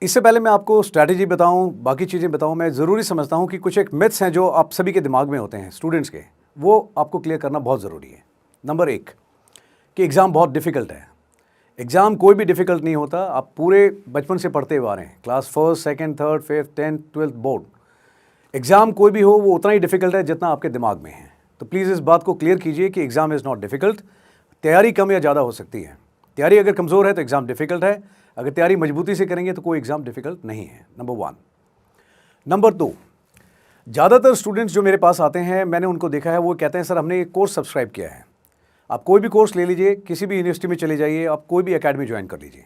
इससे पहले मैं आपको स्ट्रैटेजी बताऊं, बाकी चीज़ें बताऊं, मैं ज़रूरी समझता हूं कि कुछ एक मिथ्स हैं जो आप सभी के दिमाग में होते हैं स्टूडेंट्स के, वो आपको क्लियर करना बहुत ज़रूरी है। नंबर एक कि एग्ज़ाम बहुत डिफ़िकल्ट है। एग्ज़ाम कोई भी डिफ़िकल्ट नहीं होता। आप पूरे बचपन से पढ़ते हुए आ रहे हैं, class first, second, third, fifth, 10th, 12th board. Exam कोई भी हो वो उतना ही डिफ़िकल्ट है जितना आपके दिमाग में है। तो प्लीज़ इस बात को क्लियर कीजिए कि एग्ज़ाम इज़ नॉट डिफ़िकल्ट। तैयारी कम या ज़्यादा हो सकती है। तैयारी अगर कमज़ोर है तो एग्ज़ाम डिफ़िकल्ट है, अगर तैयारी मजबूती से करेंगे तो कोई एग्ज़ाम डिफ़िकल्ट नहीं है। नंबर 1। नंबर 2, ज़्यादातर स्टूडेंट्स जो मेरे पास आते हैं, मैंने उनको देखा है, वो कहते हैं सर हमने एक कोर्स सब्सक्राइब किया है। आप कोई भी कोर्स ले लीजिए, किसी भी यूनिवर्सिटी में चले जाइए, आप कोई भी एकेडमी ज्वाइन कर लीजिए,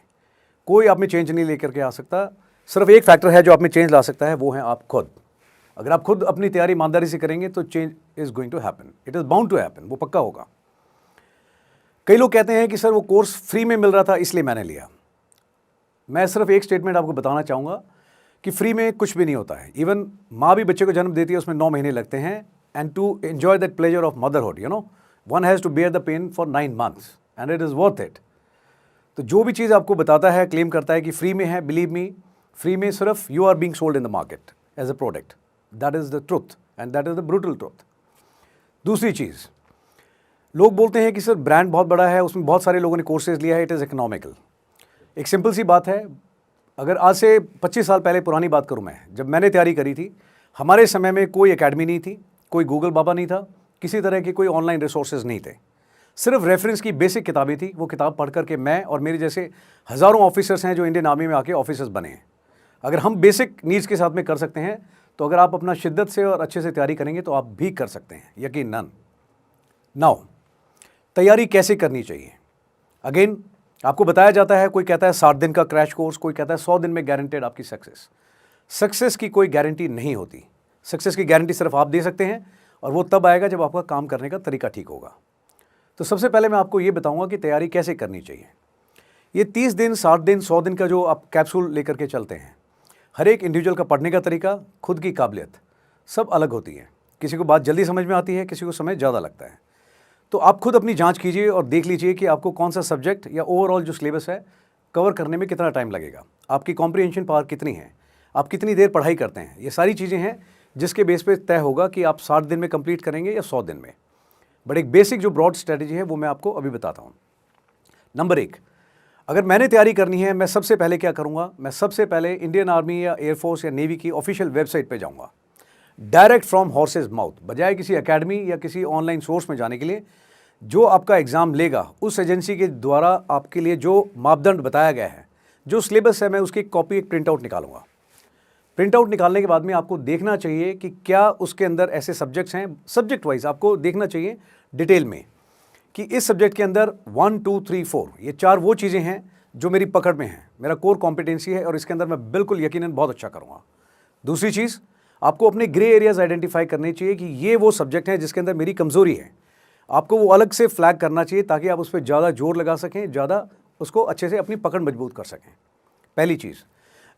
कोई आप में चेंज नहीं लेकर के आ सकता। सिर्फ एक फैक्टर है जो आप में चेंज ला सकता है, वो है आप खुद। अगर आप खुद अपनी तैयारी ईमानदारी से करेंगे तो change is going to happen, it is bound to happen, वो पक्का होगा। कई लोग कहते हैं कि सर वो कोर्स फ्री में मिल रहा था इसलिए मैंने लिया। मैं सिर्फ एक स्टेटमेंट आपको बताना चाहूँगा कि फ्री में कुछ भी नहीं होता है। इवन माँ भी बच्चे को जन्म देती है, उसमें 9 महीने लगते हैं। And to enjoy that pleasure of motherhood, one has to bear the pain for 9 months and it is worth it. तो जो भी चीज़ आपको बताता है, क्लेम करता है कि फ्री में है, बिलीव मी, फ्री में सिर्फ you are being sold in the market as a product. That is the truth and that is the brutal truth. दूसरी चीज़, लोग बोलते हैं कि सर ब्रांड बहुत बड़ा है, उसमें बहुत सारे लोगों ने कोर्सेज लिया है, इट इज़ इकोनॉमिकल। एक सिंपल सी बात है, अगर आज से 25 साल पहले पुरानी बात करूं मैं, जब मैंने तैयारी करी थी, हमारे समय में कोई एकेडमी नहीं थी, कोई गूगल बाबा नहीं था, किसी तरह के कोई ऑनलाइन रिसोर्सेज नहीं थे। सिर्फ रेफरेंस की बेसिक किताबें थी। वो किताब पढ़ करके मैं और मेरे जैसे हज़ारों ऑफिसर्स हैं जो इंडियन आर्मी में आके ऑफिसर्स बने हैं। अगर हम बेसिक नीड्स के साथ में कर सकते हैं, तो अगर आप अपना शिद्दत से और अच्छे से तैयारी करेंगे तो आप भी कर सकते हैं, यकीनन। नाउ, तैयारी कैसे करनी चाहिए? अगेन आपको बताया जाता है, कोई कहता है 60 दिन का क्रैश कोर्स, कोई कहता है 100 दिन में गारंटेड आपकी सक्सेस। सक्सेस की कोई गारंटी नहीं होती। सक्सेस की गारंटी सिर्फ आप दे सकते हैं, और वो तब आएगा जब आपका काम करने का तरीका ठीक होगा। तो सबसे पहले मैं आपको ये बताऊंगा कि तैयारी कैसे करनी चाहिए। ये 30 दिन, 60 दिन, 100 दिन का जो आप कैप्सूल लेकर के चलते हैं, हर एक इंडिविजुअल का पढ़ने का तरीका, खुद की काबिलियत सब अलग होती है। किसी को बात जल्दी समझ में आती है, किसी को समय ज़्यादा लगता है। तो आप खुद अपनी जांच कीजिए और देख लीजिए कि आपको कौन सा सब्जेक्ट या ओवरऑल जो सिलेबस है कवर करने में कितना टाइम लगेगा, आपकी कॉम्प्रिहेंशन पावर कितनी है, आप कितनी देर पढ़ाई करते हैं। ये सारी चीज़ें हैं जिसके बेस पे तय होगा कि आप 60 दिन में कंप्लीट करेंगे या 100 दिन में। बट एक बेसिक जो ब्रॉड स्ट्रेटेजी है वो मैं आपको अभी बताता हूँ। नंबर 1, अगर मैंने तैयारी करनी है, मैं सबसे पहले क्या करूँगा? मैं सबसे पहले इंडियन आर्मी या एयरफोर्स या नेवी की ऑफिशियल वेबसाइट पर जाऊँगा, डायरेक्ट फ्रॉम हॉर्सेज माउथ, बजाय किसी एकेडमी या किसी ऑनलाइन सोर्स में जाने के लिए। जो आपका एग्ज़ाम लेगा, उस एजेंसी के द्वारा आपके लिए जो मापदंड बताया गया है, जो सिलेबस है, मैं उसकी कॉपी, एक प्रिंट आउट निकालूंगा। प्रिंट आउट निकालने के बाद में आपको देखना चाहिए कि क्या उसके अंदर ऐसे सब्जेक्ट्स हैं, सब्जेक्ट वाइज आपको देखना चाहिए डिटेल में कि इस सब्जेक्ट के अंदर 1, 2, 3, 4 ये 4 वो चीज़ें हैं जो मेरी पकड़ में हैं, मेरा कोर कॉम्पिटेंसी है और इसके अंदर मैं बिल्कुल यकीनन बहुत अच्छा करूँगा। दूसरी चीज़, आपको अपने ग्रे एरियाज आइडेंटिफाई करने चाहिए कि ये वो सब्जेक्ट हैं जिसके अंदर मेरी कमज़ोरी है। आपको वो अलग से फ्लैग करना चाहिए ताकि आप उस पर ज़्यादा जोर लगा सकें, ज़्यादा उसको अच्छे से अपनी पकड़ मजबूत कर सकें। पहली चीज़,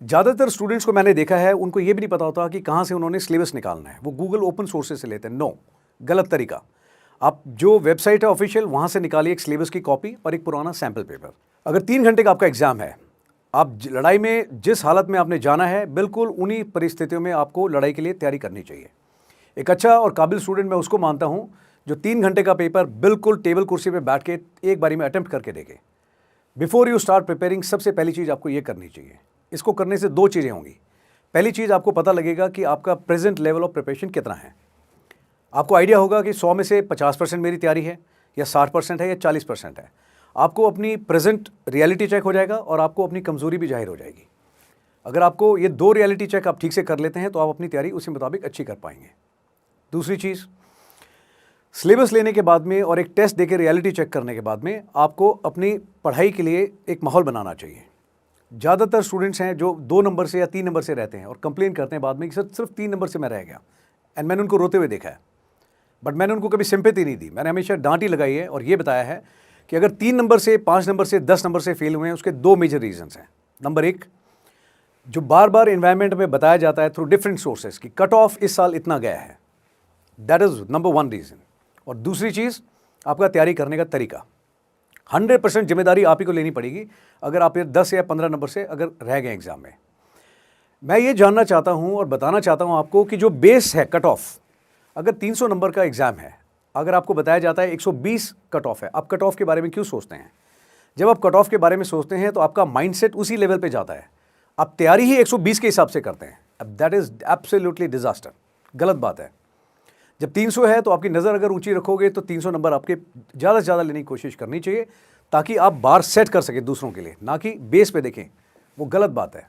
ज़्यादातर स्टूडेंट्स को मैंने देखा है, उनको ये भी नहीं पता होता कि कहाँ से उन्होंने सिलेबस निकालना है। वो गूगल ओपन सोर्सेज से लेते हैं। नो, गलत तरीका। आप जो वेबसाइट है ऑफिशियल, वहाँ से निकालिए एक सिलेबस की कॉपी और एक पुराना सैम्पल पेपर। अगर 3 घंटे का आपका एग्जाम है, आप लड़ाई में जिस हालत में आपने जाना है, बिल्कुल उन्हीं परिस्थितियों में आपको लड़ाई के लिए तैयारी करनी चाहिए। एक अच्छा और काबिल स्टूडेंट मैं उसको मानता हूँ जो 3 घंटे का पेपर बिल्कुल टेबल कुर्सी पे बैठ के एक बारी में अटेम्प्ट करके देखे। बिफोर यू स्टार्ट प्रिपेयरिंग, सबसे पहली चीज़ आपको ये करनी चाहिए। इसको करने से 2 चीज़ें होंगी। पहली चीज़, आपको पता लगेगा कि आपका प्रेजेंट लेवल ऑफ प्रिपरेशन कितना है। आपको आइडिया होगा कि 100 में से 50% मेरी तैयारी है, या 60% है, या 40% है। आपको अपनी प्रेजेंट रियलिटी चेक हो जाएगा और आपको अपनी कमज़ोरी भी जाहिर हो जाएगी। अगर आपको ये 2 रियलिटी चेक आप ठीक से कर लेते हैं तो आप अपनी तैयारी उसी मुताबिक अच्छी कर पाएंगे। दूसरी चीज़, सिलेबस लेने के बाद में और एक टेस्ट देके रियलिटी चेक करने के बाद में आपको अपनी पढ़ाई के लिए एक माहौल बनाना चाहिए। ज़्यादातर स्टूडेंट्स हैं जो 2 नंबर से या 3 नंबर से रहते हैं और कंप्लेन करते हैं बाद में कि सर सिर्फ 3 नंबर से मैं रह गया। एंड मैंने उनको रोते हुए देखा है, बट मैंने उनको कभी सिंपैथी नहीं दी। मैंने हमेशा डांट ही लगाई है और ये बताया है कि अगर 3 नंबर से, 5 नंबर से, 10 नंबर से फेल हुए हैं, उसके 2 मेजर रीजंस हैं। नंबर 1, जो बार बार इन्वायरमेंट में बताया जाता है थ्रू डिफरेंट सोर्सेज कि कट ऑफ इस साल इतना गया है, दैट इज़ नंबर 1 रीज़न। और दूसरी चीज़, आपका तैयारी करने का तरीका। 100% जिम्मेदारी आप ही को लेनी पड़ेगी अगर आप ये 10 या 15 नंबर से अगर रह गए एग्जाम में। मैं ये जानना चाहता हूँ और बताना चाहता हूँ आपको कि जो बेस है कट ऑफ, अगर 300 नंबर का एग्ज़ाम है, अगर आपको बताया जाता है 120 कट ऑफ है, आप कट ऑफ के बारे में क्यों सोचते हैं? जब आप कट ऑफ के बारे में सोचते हैं तो आपका माइंडसेट उसी लेवल पे जाता है, आप तैयारी ही 120 के हिसाब से करते हैं। अब दैट इज़ एब्सोल्युटली डिजास्टर, गलत बात है। जब 300 है तो आपकी नज़र अगर ऊंची रखोगे तो 300 नंबर आपके ज़्यादा से ज़्यादा लेने की कोशिश करनी चाहिए, ताकि आप बार सेट कर सकें दूसरों के लिए, ना कि बेस पे देखें, वो गलत बात है।